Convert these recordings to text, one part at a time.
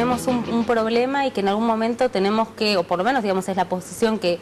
tenemos un problema y que en algún momento tenemos que, o por lo menos digamos es la posición que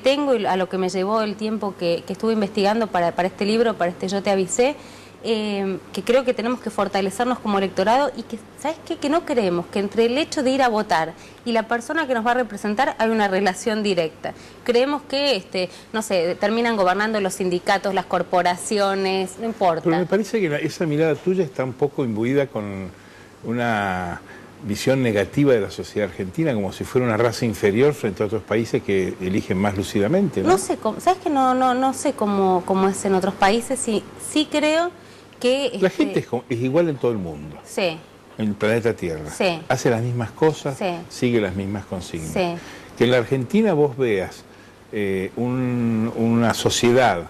tengo y a lo que me llevó el tiempo que estuve investigando para este libro, para este Yo te avisé, que creo que tenemos que fortalecernos como electorado y que, ¿sabes qué? Que no creemos que entre el hecho de ir a votar y la persona que nos va a representar hay una relación directa. Creemos que, no sé, terminan gobernando los sindicatos, las corporaciones, no importa. Pero me parece que esa mirada tuya está un poco imbuida con una visión negativa de la sociedad argentina, como si fuera una raza inferior frente a otros países que eligen más lúcidamente, ¿no? No sé, ¿sabes que no sé cómo es en otros países? Sí creo que... La gente es igual en todo el mundo. Sí. En el planeta Tierra. Sí. Hace las mismas cosas, sí. Sigue las mismas consignas. Sí. Que en la Argentina vos veas una sociedad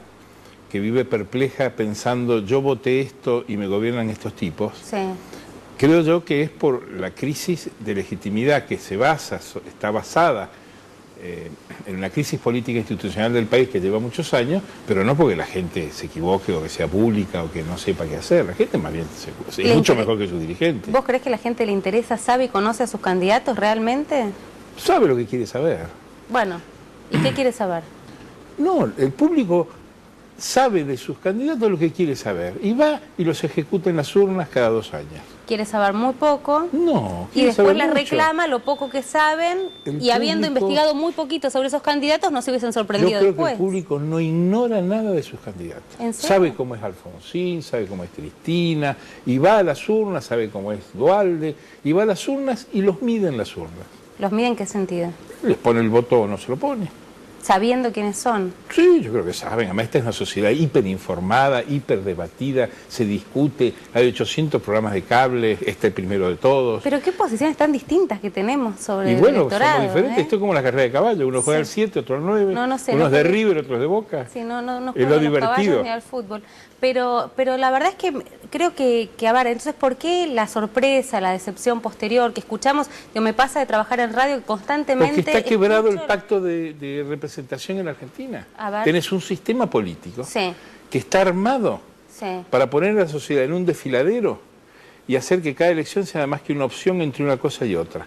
que vive perpleja pensando yo voté esto y me gobiernan estos tipos, sí. Creo yo que es por la crisis de legitimidad que está basada en una crisis política institucional del país que lleva muchos años, pero no porque la gente se equivoque o que sea pública o que no sepa qué hacer. La gente más bien es mucho mejor que sus dirigentes. ¿Vos creés que la gente le interesa, sabe y conoce a sus candidatos realmente? Sabe lo que quiere saber. Bueno, ¿y qué quiere saber? No, el público sabe de sus candidatos lo que quiere saber y va y los ejecuta en las urnas cada 2 años. Quiere saber muy poco. No. Y después les reclama lo poco que saben y habiendo investigado muy poquito sobre esos candidatos no se hubiesen sorprendido después. Yo creo que el público no ignora nada de sus candidatos. ¿En serio? Sabe cómo es Alfonsín, sabe cómo es Cristina, y va a las urnas, sabe cómo es Duhalde, y va a las urnas y los mide en las urnas. ¿Los mide en qué sentido? Les pone el voto o no se lo pone. Sabiendo quiénes son. Sí, yo creo que saben. Además, esta es una sociedad hiperinformada, hiperdebatida, se discute, hay 800 programas de cable, el primero de todos. Pero qué posiciones tan distintas que tenemos sobre el electorado. Y bueno, somos diferentes. Esto es como la carrera de caballo. Uno juega al 7, otro al 9, no sé, unos de River, otros de Boca. Sí, no es lo divertido. Ni al fútbol. Pero la verdad es que creo que, a ver, entonces, ¿por qué la sorpresa, la decepción posterior que escuchamos? Me pasa de trabajar en radio constantemente... Porque está quebrado el pacto de representación en la Argentina. Tenés un sistema político que está armado para poner a la sociedad en un desfiladero y hacer que cada elección sea más que una opción entre una cosa y otra.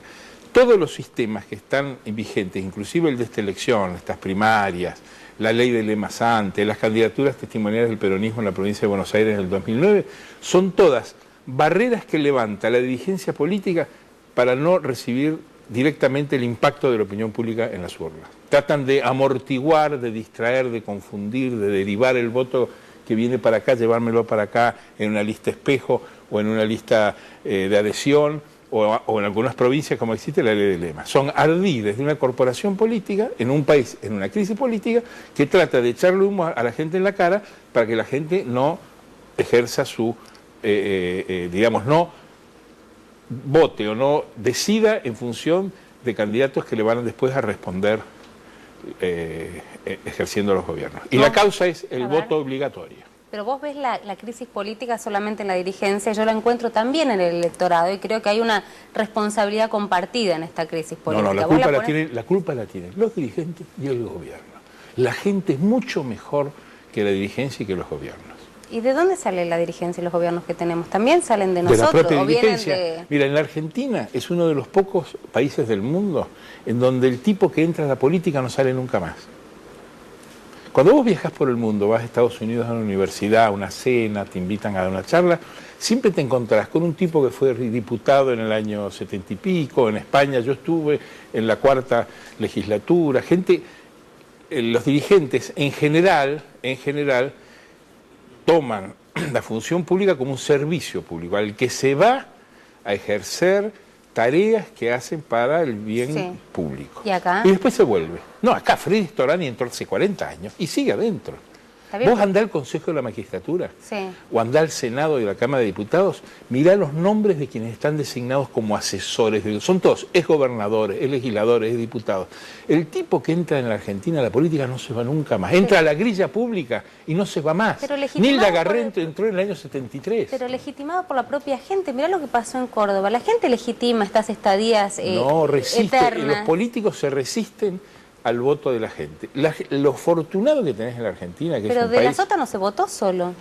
Todos los sistemas que están vigentes, inclusive el de esta elección, estas primarias, la ley de Lema Sante, las candidaturas testimoniales del peronismo en la provincia de Buenos Aires en el 2009, son todas barreras que levanta la dirigencia política para no recibir directamente el impacto de la opinión pública en las urnas. Tratan de amortiguar, de distraer, de confundir, de derivar el voto que viene para acá, llevármelo para acá en una lista espejo o en una lista de adhesión, o en algunas provincias como existe la ley de Lema. Son ardides de una corporación política en un país, en una crisis política, que trata de echarle humo a la gente en la cara para que la gente no ejerza su, digamos, no vote o no decida en función de candidatos que le van después a responder ejerciendo los gobiernos. Y la causa es el voto obligatorio. Pero vos ves la crisis política solamente en la dirigencia, yo la encuentro también en el electorado y creo que hay una responsabilidad compartida en esta crisis política. No, la culpa la tienen los dirigentes y el gobierno. La gente es mucho mejor que la dirigencia y que los gobiernos. ¿Y de dónde sale la dirigencia y los gobiernos que tenemos? ¿También salen de nosotros? De la propia dirigencia. ¿O vienen de... Mira, en la Argentina es uno de los pocos países del mundo en donde el tipo que entra a la política no sale nunca más. Cuando vos viajas por el mundo, vas a Estados Unidos a una universidad, a una cena, te invitan a dar una charla, siempre te encontrás con un tipo que fue diputado en el año 70 y pico, en España yo estuve en la 4ª legislatura, gente, los dirigentes en general, toman la función pública como un servicio público, al que se va a ejercer tareas que hacen para el bien público. ¿Y acá? Y después se vuelve. No, acá Freddy Storani entró hace 40 años y sigue adentro. Vos andá al Consejo de la Magistratura o andá al Senado y a la Cámara de Diputados, mirá los nombres de quienes están designados como asesores. Son todos exgobernadores, legisladores, diputados. El tipo que entra en la Argentina a la política no se va nunca más. Entra a la grilla pública y no se va más. Nilda Garrento entró en el año 73. Pero legitimado por la propia gente. Mirá lo que pasó en Córdoba. La gente legitima estas estadías eternas. Los políticos se resisten al voto de la gente. Lo fortunado que tenés en la Argentina, que pero es un de país... la Sota no se votó solo.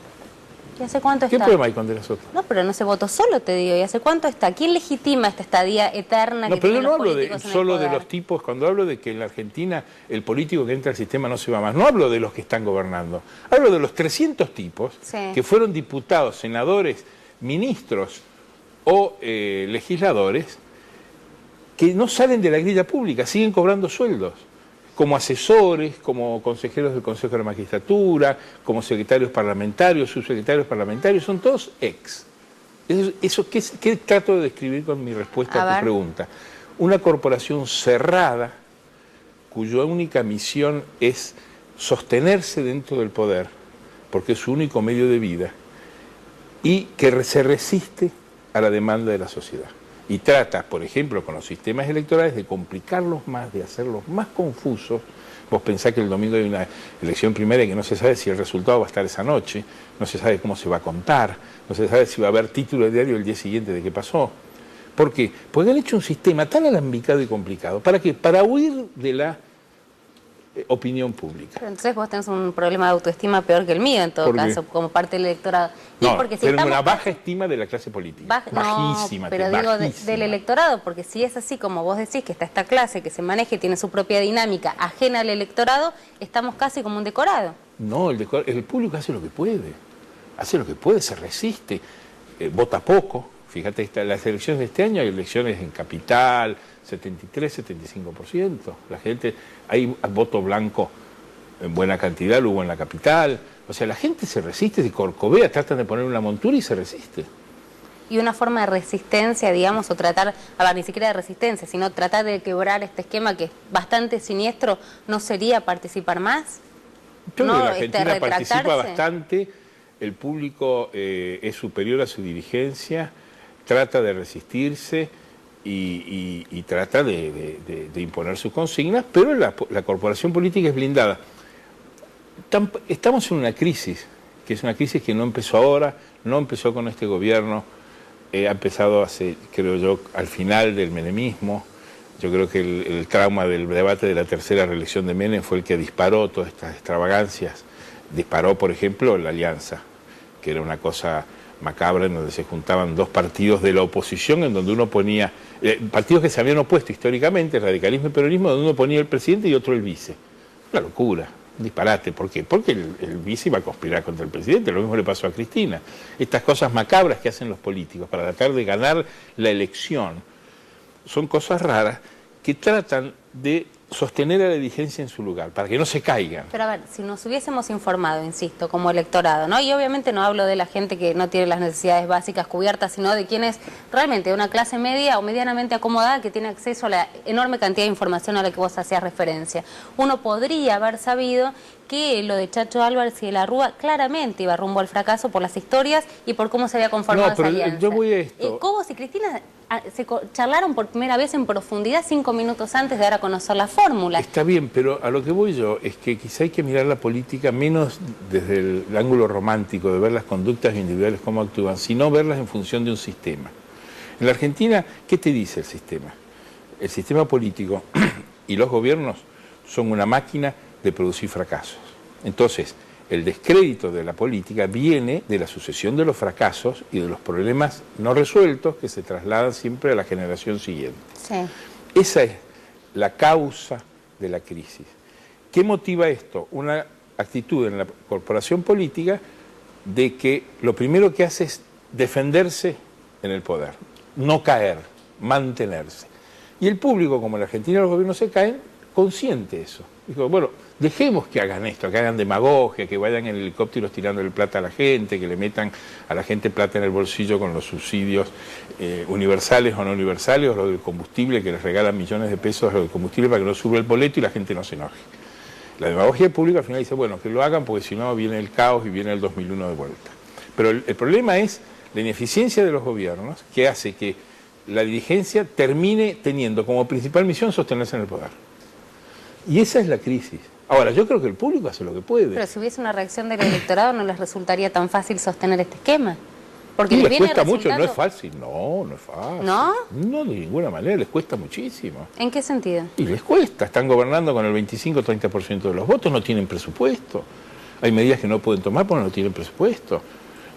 ¿Y hace cuánto está? ¿Qué problema hay con De la Sota? No, pero no se votó solo, te digo. ¿Y hace cuánto está? ¿Quién legitima esta estadía eterna que tienen los políticos en el poder? No, pero yo no hablo solo de los tipos. Cuando hablo de que en la Argentina el político que entra al sistema no se va más, no hablo de los que están gobernando. Hablo de los 300 tipos que fueron diputados, senadores, ministros o legisladores que no salen de la grilla pública, siguen cobrando sueldos. Como asesores, como consejeros del Consejo de la Magistratura, como secretarios parlamentarios, subsecretarios parlamentarios, son todos ex. ¿Qué trato de describir con mi respuesta a tu pregunta? Una corporación cerrada, cuya única misión es sostenerse dentro del poder, porque es su único medio de vida, y que se resiste a la demanda de la sociedad. Y trata, por ejemplo, con los sistemas electorales de complicarlos más, de hacerlos más confusos. Vos pensás que el domingo hay una elección primaria y que no se sabe si el resultado va a estar esa noche, no se sabe cómo se va a contar, no se sabe si va a haber título de diario el día siguiente de qué pasó. ¿Por qué? Porque han hecho un sistema tan alambicado y complicado. ¿Para qué? Para huir de la opinión pública. Pero entonces vos tenés un problema de autoestima peor que el mío, en todo caso, como parte del electorado. No, porque si una baja estima de la clase política. Bajísima. No, pero digo del electorado, porque si es así como vos decís, que está esta clase, que se maneja y tiene su propia dinámica ajena al electorado, estamos casi como un decorado. No, el público hace lo que puede, se resiste, vota poco. Fíjate, las elecciones de este año hay elecciones en Capital, 73-75%. La gente, hay voto blanco en buena cantidad, lo hubo en la Capital. O sea, la gente se resiste, de Corcovea tratan de poner una montura y se resiste. Y una forma de resistencia, digamos, o tratar, ni siquiera de resistencia, sino tratar de quebrar este esquema que es bastante siniestro, ¿no sería participar más? Yo creo que la Argentina participa bastante, el público es superior a su dirigencia, trata de resistirse y trata de imponer sus consignas, pero la corporación política es blindada. Estamos en una crisis, que es una crisis que no empezó ahora, no empezó con este gobierno, ha empezado hace, creo yo, al final del menemismo. Yo creo que el trauma del debate de la tercera reelección de Menem fue el que disparó todas estas extravagancias. Disparó, por ejemplo, la alianza, que era una cosa macabra en donde se juntaban dos partidos de la oposición, en donde uno ponía, partidos que se habían opuesto históricamente, radicalismo y peronismo, donde uno ponía el presidente y otro el vice. Una locura, un disparate. ¿Por qué? Porque el vice iba a conspirar contra el presidente, lo mismo le pasó a Cristina. Estas cosas macabras que hacen los políticos para tratar de ganar la elección son cosas raras que tratan de sostener a la dirigencia en su lugar, para que no se caigan. Pero a ver, si nos hubiésemos informado, insisto, como electorado, ¿no? Y obviamente no hablo de la gente que no tiene las necesidades básicas cubiertas, sino de quienes realmente de una clase media o medianamente acomodada que tiene acceso a la enorme cantidad de información a la que vos hacías referencia. Uno podría haber sabido que lo de Chacho Álvarez y de la Rúa claramente iba rumbo al fracaso por las historias y por cómo se había conformado esa alianza. Yo voy a esto. Cobos y Cristina se charlaron por primera vez en profundidad 5 minutos antes de dar a conocer la fórmula. Está bien, pero a lo que voy yo es que quizá hay que mirar la política menos desde el ángulo romántico de ver las conductas individuales cómo actúan, sino verlas en función de un sistema. En la Argentina, ¿qué te dice el sistema? El sistema político y los gobiernos son una máquina de producir fracasos. Entonces, el descrédito de la política viene de la sucesión de los fracasos y de los problemas no resueltos que se trasladan siempre a la generación siguiente. Sí. Esa es la causa de la crisis. ¿Qué motiva esto? Una actitud en la corporación política de que lo primero que hace es defenderse en el poder, no caer, mantenerse. Y el público, como en la Argentina los gobiernos se caen, consiente eso. Dijo, bueno, dejemos que hagan esto, que hagan demagogia, que vayan en helicópteros tirándole plata a la gente, que le metan a la gente plata en el bolsillo con los subsidios universales o no universales, o lo del combustible, que les regalan millones de pesos a lo del combustible para que no suba el boleto y la gente no se enoje. La demagogia pública al final dice, bueno, que lo hagan porque si no viene el caos y viene el 2001 de vuelta. Pero el problema es la ineficiencia de los gobiernos, que hace que la dirigencia termine teniendo como principal misión sostenerse en el poder. Y esa es la crisis. Ahora, yo creo que el público hace lo que puede. Pero si hubiese una reacción del electorado, ¿no les resultaría tan fácil sostener este esquema? Porque les cuesta mucho, no es fácil. No es fácil. ¿No? No, de ninguna manera, les cuesta muchísimo. ¿En qué sentido? Y les cuesta, están gobernando con el 25-30% de los votos, no tienen presupuesto. Hay medidas que no pueden tomar porque no tienen presupuesto.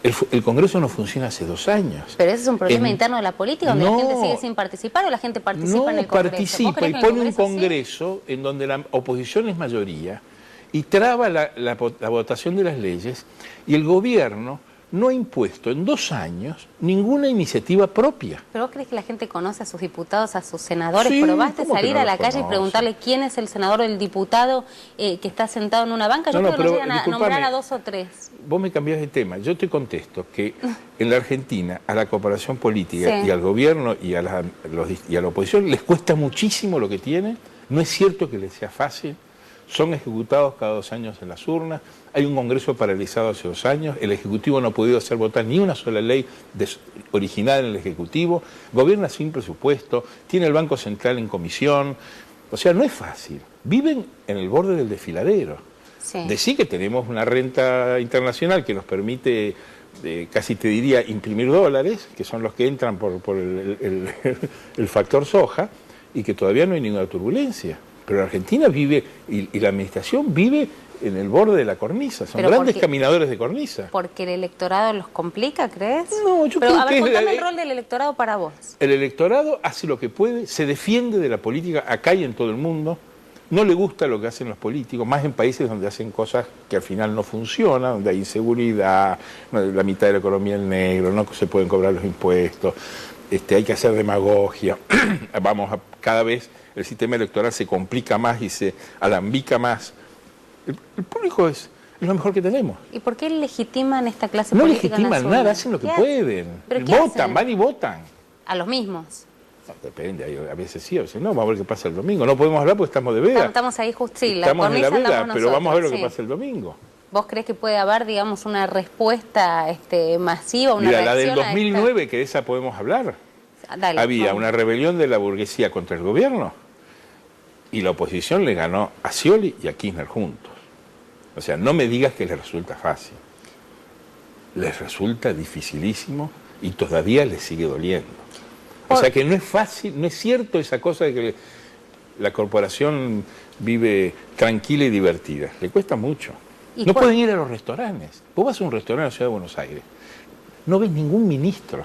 El Congreso no funciona hace 2 años. Pero ese es un problema interno de la política, donde la gente sigue sin participar, o la gente participa en el Congreso. No, participa y pone un Congreso en donde la oposición es mayoría y traba la votación de las leyes, y el gobierno no ha impuesto en 2 años ninguna iniciativa propia. ¿Pero vos crees que la gente conoce a sus diputados, a sus senadores? Sí, ¿probaste salir a la calle y preguntarle quién es el senador o el diputado que está sentado en una banca? Yo creo que no llegan a nombrar a 2 o 3. Vos me cambiás de tema. Yo te contesto que en la Argentina a la cooperación política y al gobierno y a la oposición les cuesta muchísimo lo que tienen. No es cierto que les sea fácil. Son ejecutados cada 2 años en las urnas. Hay un Congreso paralizado hace 2 años. El Ejecutivo no ha podido hacer votar ni una sola ley original en el Ejecutivo. Gobierna sin presupuesto. Tiene el Banco Central en comisión. O sea, no es fácil. Viven en el borde del desfiladero. Sí. Decí que tenemos una renta internacional que nos permite, casi te diría, imprimir dólares, que son los que entran por el factor soja, y que todavía no hay ninguna turbulencia. Pero Argentina vive, y la administración vive en el borde de la cornisa. Son grandes caminadores de cornisa. ¿Porque el electorado los complica, crees? No, yo creo que contame el rol del electorado para vos. El electorado hace lo que puede, se defiende de la política acá y en todo el mundo. No le gusta lo que hacen los políticos, más en países donde hacen cosas que al final no funcionan, donde hay inseguridad, la mitad de la economía en negro, no se pueden cobrar los impuestos, hay que hacer demagogia. Cada vez el sistema electoral se complica más y se alambica más. El público es lo mejor que tenemos. ¿Y por qué legitiman esta clase política? No legitiman nada, hacen lo que pueden. Votan, van y votan. ¿A los mismos? No, depende, a veces sí, a veces no. Vamos a ver qué pasa el domingo. No podemos hablar porque estamos de veda. Estamos ahí justo, sí, estamos en la veda, pero vamos a ver lo que pasa el domingo. ¿Vos crees que puede haber, digamos, una respuesta masiva, una reacción? La del 2009, que de esa podemos hablar. Dale, había una rebelión de la burguesía contra el gobierno y la oposición le ganó a Scioli y a Kirchner juntos. O sea, no me digas que les resulta fácil. Les resulta dificilísimo y todavía les sigue doliendo. O sea que no es fácil, no es cierto esa cosa de que la corporación vive tranquila y divertida. Le cuesta mucho. No pueden ir a los restaurantes. Vos vas a un restaurante en la ciudad de Buenos Aires, no ves ningún ministro,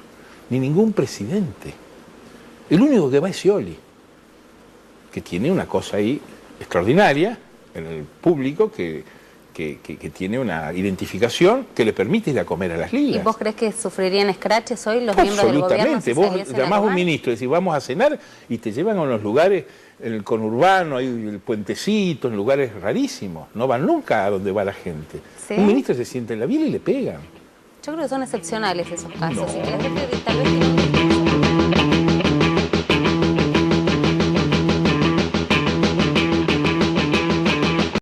ni ningún presidente. El único que va es Scioli, que tiene una cosa ahí extraordinaria en el público, que tiene una identificación que le permite ir a comer a las ligas. ¿Y vos crees que sufrirían escraches hoy los miembros del gobierno? Absolutamente. Vos llamás a un ministro y decís vamos a cenar y te llevan a unos lugares, en el conurbano, hay el puentecito, en lugares rarísimos. No van nunca a donde va la gente. ¿Sí? Un ministro se sienta en la vila y le pegan. Yo creo que son excepcionales esos casos. No. Tal vez